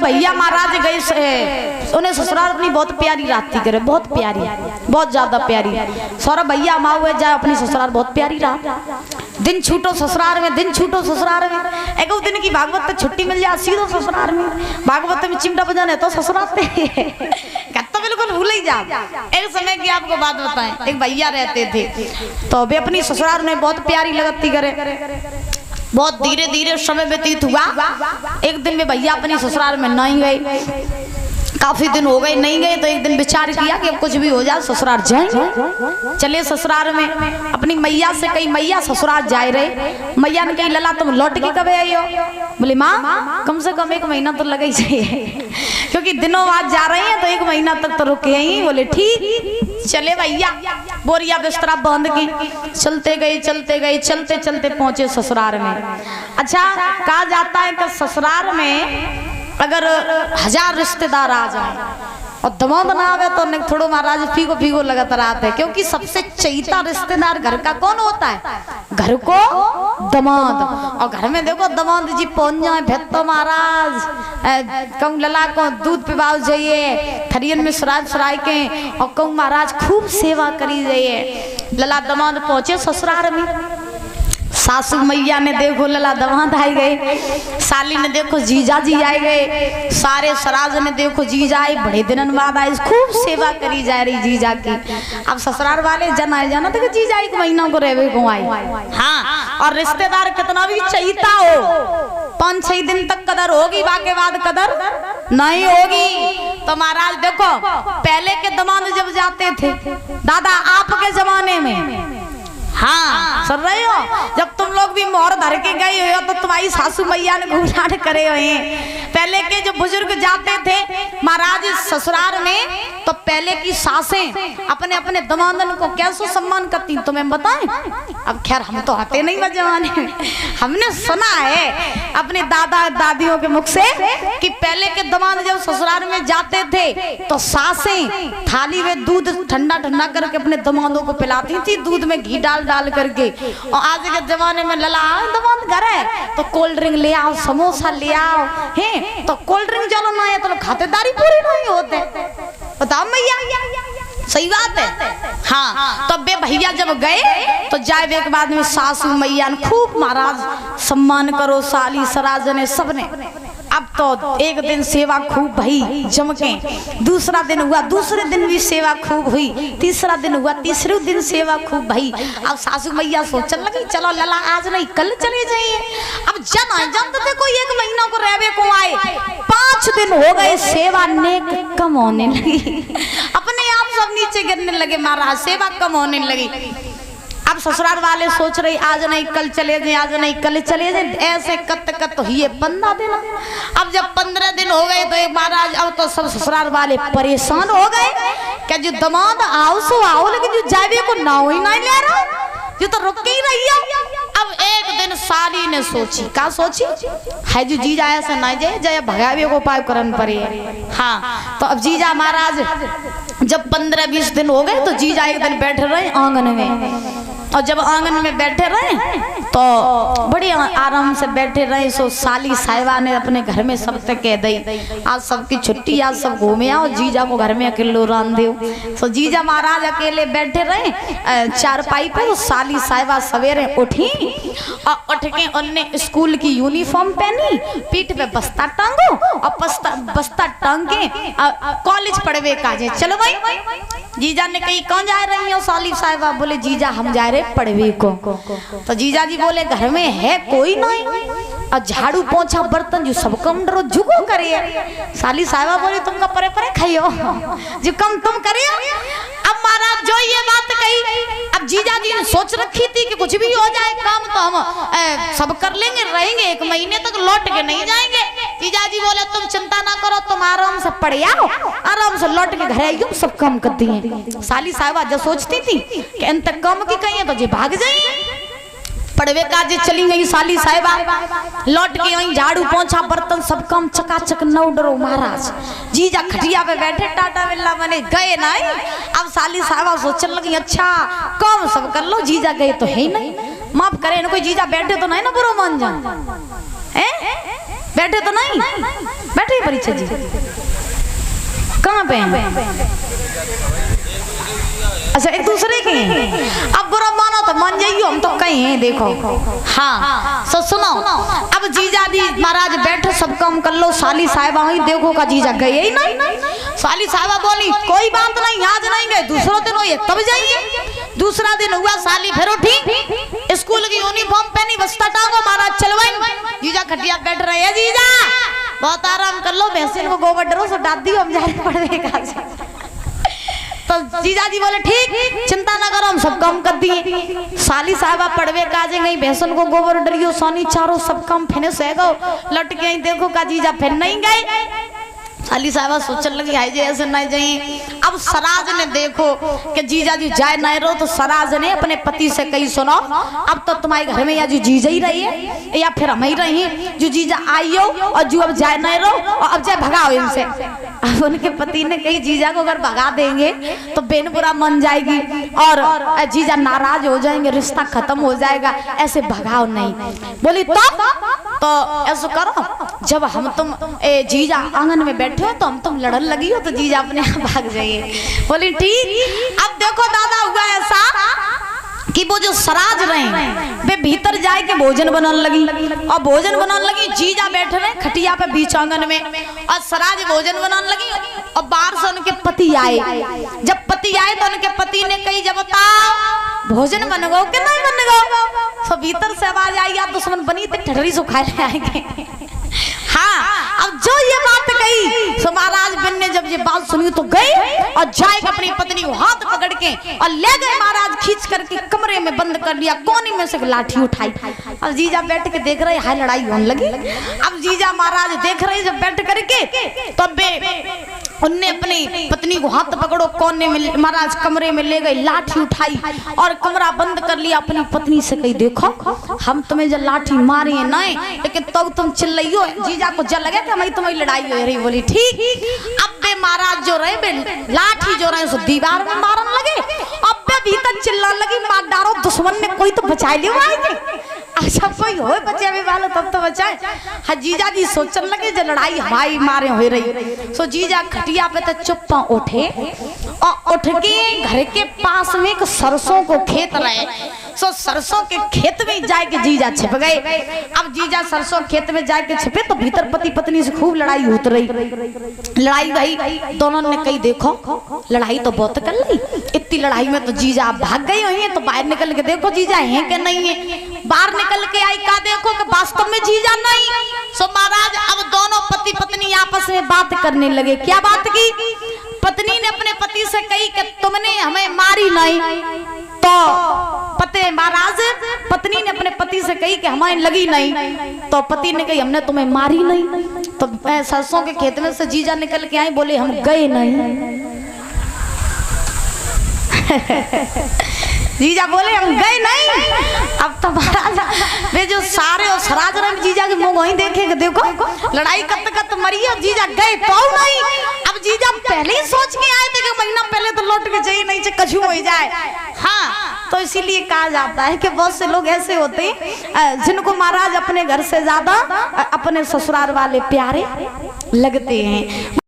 भैया महाराज गए से उन्हें ससुराल अपनी बहुत प्यारी रात करे, बहुत प्यारी, बहुत ज्यादा प्यारी। सौरभ भैया माँ हुए जाए अपनी ससुराल बहुत प्यारी रात। दिन छूटो ससुराल में, दिन छूटो ससुराल में। एक दिन की भागवत में छुट्टी मिल जाए सीधो ससुराल में। भागवत में चिमटा बजाने तो ससुराल तो बिल्कुल भूल ही जा। एक समय की आपको बात बताएं, एक भैया रहते थे तो वे अपनी ससुराल में बहुत प्यारी लगती करे। बहुत धीरे धीरे समय व्यतीत हुआ। एक दिन में भैया अपनी ससुराल में नहीं गए, काफी दिन हो गए नहीं गए, तो एक दिन विचार किया कि अब कुछ भी हो जाए ससुराल जाए। चले ससुराल में अपनी मैया से कही, मैया ससुराल जाए रहे। मैया ने कही लला तुम लौट के कब आई हो? बोले माँ कम से कम 1 महीना तो लगा ही चाहिए, क्योंकि दिनों बाद जा रही है तो 1 महीना तक तो रुके ही। बोले ठीक। चले भैया बोरिया बिस्तरा बांध के चलते गए, चलते गए, चलते चलते पहुंचे ससुराल में। अच्छा कहा जाता है कि ससुराल में अगर 1000 रिश्तेदार आ जाए और दमाद ना आवे तो थोड़ो महाराज फीको फीको लगता रहता है, क्योंकि सबसे चहीता रिश्तेदार घर का कौन होता है? घर को दमाद। और घर में देखो दमाद जी पहुंच जाए भेद तो महाराज कहूँ लला को दूध पिवाओ जाइए, थरियन में सराय के, और कहूँ महाराज खूब सेवा करी जाइए। लला दमाद पहुंचे ससुराल में। सासू मैया ने देखो लला दमाद आई गए, साली ने देखो जीजा जी आए गए, सारे सराज ने देखो जीजा आए, बड़े दिनन बाद आए, खूब सेवा करी जा रही जीजा की। अब ससुराल वाले जन आए जाना तो जीजा 1 महीना को रहे को आए। हाँ, और रिश्तेदार कितना भी चहीता हो 5-6 दिन तक कदर होगी, बाकी बाद कदर नहीं होगी। तो महाराज देखो पहले के दमाद जब जाते थे दादा आपके जमाने में, हाँ सुन रहे हो, जब तुम लोग भी मोहर धर के गए हो तो तुम्हारी सासू मैया ने घूमघाट करे हुए हैं। पहले के जो बुजुर्ग जाते थे महाराज ससुराल में, तो पहले की सासें अपने अपने दमादन को कैसे सम्मान करती तुम्हें बताएं? अब खैर हम तो आते नहीं बस जमाने में, हमने सुना है अपने दादा दादियों के मुख से कि पहले के दमाद जब ससुराल में जाते थे तो सासें थाली में दूध ठंडा ठंडा करके अपने दमादों को पिलाती थी, दूध में घी डाल करके। और आज के जमाने में लला दमाद घर है तो कोल्ड ड्रिंक ले आओ, समोसा ले आओ, हैं तो कोल्ड ड्रिंक चलो ना है तो खातेदारी पूरी नहीं होते। बताओ मैया सही बात है। हाँ तो बे भैया जब गए तो जाए के बाद में सासू मैया ने खूब महाराज सम्मान करो, साली सराज ने सबने। अब तो एक दिन सेवा खूब भई जमके, दूसरा दिन हुआ दूसरे दिन भी सेवा खूब हुई, तीसरा दिन हुआ तीसरे दिन सेवा खूब भई। अब सासू मैया सोचने लगी चलो लला आज नहीं कल चले जाइए। अब जन तो देखो 1 महीना को रहवे को आए, 5 दिन हो गए सेवा नेक कम होने लगी, अपने आप सब नीचे गिरने लगे महाराज, सेवा कम होने लगी। अब ससुराल वाले सोच रहे आज नहीं कल चले जाए, आज नहीं कल चले जाए, ऐसे कत ये 15 दिन। अब जब 15 दिन हो गए तो एक महाराज अब तो सब ससुराल वाले परेशान हो गए कि जो दमाद आओ सो आओ, लेकिन जो जावे को ना ही नहीं ले रहा, जो तो रुक के ही रही है। अब एक दिन साली ने सोची, का सोची है जो जीजा ऐसा नहीं जाए जाए भगावे को उपाय करन पड़े। हाँ तो अब जीजा महाराज जब 15-20 दिन हो गए तो जीजा एक दिन बैठे रहे आंगन में, और जब आंगन में बैठे रहे तो बड़े आराम से बैठे रहे। सो साली साहिबा ने अपने घर में सबसे कह दी आज सबकी छुट्टी, आज सब घूमे आओ, जीजा को घर में अकेले रान दो। सो जीजा महाराज अकेले बैठे रहे चारपाई पे। तो साली साहिबा सवेरे उठी और उठ के उनने स्कूल की यूनिफॉर्म पहनी, पीठ पे बस्ता टांगो और बस्ता टांग के कॉलेज पढ़वे काजे चलो भाई। जीजा ने कही कौन जा रही हो साली साहिबा? बोले जीजा हम जा रहे पढ़वे को। तो जीजा जी बोले घर में है कोई नहीं, और झाड़ू पोछा बर्तन जो सब कम डरो झुको करे। साली साहिबा बोले तुम का परे परे खाइयो जो कम तुम करे। अब महाराज जो ये बात कही, अब जीजा जी ने सोच रखी थी कि कुछ भी हो जाए काम तो हम सब कर लेंगे, रहेंगे 1 महीने तक लौट के नहीं जाएंगे। जीजा जी बोले तुम चिंता ना करो, तुम आराम से पढ़ आओ, आराम से लौट के घर आइयो, सब काम कर दिए। साली साहिबा जो सोचती थी कि इन तक काम की कहीं तो जे भाग जाइए, पढ़वे काजे चली गई साली साहिबा। लौट के आई झाड़ू पोछा बर्तन सब काम चकाचक न डरो महाराज। जीजा खटिया पे बैठे टाटा बिल्ला बने गए नहीं। अब साली साहिबा सोचने लगी अच्छा काम सब कर लो, जीजा गए तो है नहीं, माफ करे ना कोई जीजा बैठे तो नहीं ना बुरो मान जाए, बैठे तो नहीं बैठे परीक्षा जी कहाँ पे हैं? अच्छा एक दूसरे के हैं। अब बुरा मानो तो मान जाइए, हम तो कहीं हैं देखो। हाँ सो सुनो, अब जीजा जी महाराज बैठे सब काम कर लो, साली साहिबा हुई देखो का जीजा गए ही नहीं। साली साहिबा बोली कोई बात नहीं आज नहीं गए, दूसरा दिन हुए तब जाइए। दूसरा दिन हुआ, साली फिर उठी, स्कूल की यूनिफॉर्म पहनी, बस्ता टांगो, महाराज चलवाई। जीजा खटिया बैठ रहे हैं, जीजा बहुत आराम कर लो, भैंसिन को गोबर डरो सो डाल दियो, हम जा रहे पड़ेगा। तो जीजा जी बोले ठीक, चिंता ना करो हम सब काम कर दिए। साली साहबा पड़वे काजे गई, भैंसन को गोबर डरियो, सोनी चारो सब काम फिनिश है गो, लट के देखो का जीजा फिर नहीं गए। साली साहबा सोचने लगी हाय जे ऐसे नहीं जाइए। अब सराज ने देखो कि जीजा जी जाए नहीं रहो, तो सराज ने अपने पति से कही सुनो अब तो तुम्हारे घर में या जो जीजा ही रही है या फिर हम ही रही, जो जीजा आइयो और जो अब जाए नहीं रहो और अब जाए भगाओ इनसे। अब उनके पति ने कही जीजा को अगर भगा देंगे तो बेन बुरा मन जाएगी और जीजा नाराज हो जाएंगे, रिश्ता खत्म हो जाएगा, ऐसे भगाओ नहीं। बोली तो ऐसा करो जब हम तुम जीजा आंगन में बैठे हो तो हम तुम लड़न लगी हो तो जीजा अपने आप भाग जाइए। बोली ठीक। अब देखो दादा हुआ ऐसा कि वो जो सराज रहे वे भीतर जाए के भोजन बनाने लगी और भोजन बनाने लगी, जीजा बैठे रहे खटिया पे बीच आंगन में और सराज भोजन बनाने लगी और बाहर से उनके पति आए। जब पति आए तो उनके पति ने कही जब बताओ भोजन बन गो कि नहीं बन गो, तो भीतर से आवाज आई आप दुश्मन बनी तो ठहरी सो खा ले आएंगे। हाँ अब जो ये बात कही तो महाराज बिन ने जब ये बात सुनी तो गए और जाए अपनी पत्नी को हाथ पकड़ के और ले गए महाराज, खींच करके कमरे में बंद कर लिया, कोने में से लाठी उठाई। अब जीजा बैठ के देख रहे हाय लड़ाई होने लगी। अब जीजा महाराज देख रहे जब बैठ करके तब उनने अपनी पत्नी को हाथ पकड़ो, कोने में महाराज कमरे में ले गए, लाठी उठाई और कमरा बंद कर लिया। अपनी पत्नी से कही देखो हम तुम्हें जब लाठी मारी है नहीं, लेकिन तब तुम चिल्लाइयो। जीजा को जल लगे कि हमारी तुम्हारी लड़ाई हो रही। बोली ठीक। अब बे महाराज जो रहे बे लाठी जो रहे सो दीवार में मारने लगे। अब बे भीतर चिल्लाने लगी मार डारो दुश्मन ने कोई तो बचाए ले आएंगे। अच्छा कोई हो बचे भी वाले तब तो बचाए। हाँ जीजा जी सोचने लगे जो लड़ाई हमारी मारे हो रही। सो जीजा खटिया पे तो चुप उठे और उठ के घर के पास में एक सरसों को खेत रहे, सो सरसों के खेत में जाके जीजा छिप गए। अब जीजा सरसों खेत में जाके छिपे तो भीतर पति पत्नी से खूब लड़ाई होती रही। लड़ाई गई, दोनों ने कही देखो लड़ाई तो बहुत कर ली, इतनी लड़ाई में तो जीजा आप भाग गई हुई है, तो बाहर निकल के देखो जीजा है कि नहीं है। बाहर निकल के आई का देखो कि वास्तव में जीजा नहीं। सो महाराज अब दोनों पति पत्नी आपस में बात करने लगे। क्या बात की? पत्नी ने अपने पति से कही कि तुमने हमें मारी नहीं, तो पति महाराज पत्नी ने अपने पति से कही कि हमें लगी नहीं, तो पति ने कही हमने तुम्हें मारी नहीं। तो सरसों के खेत में से जीजा निकल के आए, बोले हम गए नहीं। जीजा बोले हम गए नहीं। अब तो महाराज वे जो सारे और सराज रंग जीजा के मुंह वहीं देखे देखो लड़ाई कत कत मरी और जीजा गए तो नहीं। अब जीजा पहले ही सोच के आए थे कि महीना पहले तो लौट के जाइए नहीं कछु हो जाए। हाँ तो इसीलिए कहा जाता है कि बहुत से लोग ऐसे होते हैं जिनको महाराज अपने घर से ज्यादा अपने ससुराल वाले प्यारे लगते हैं।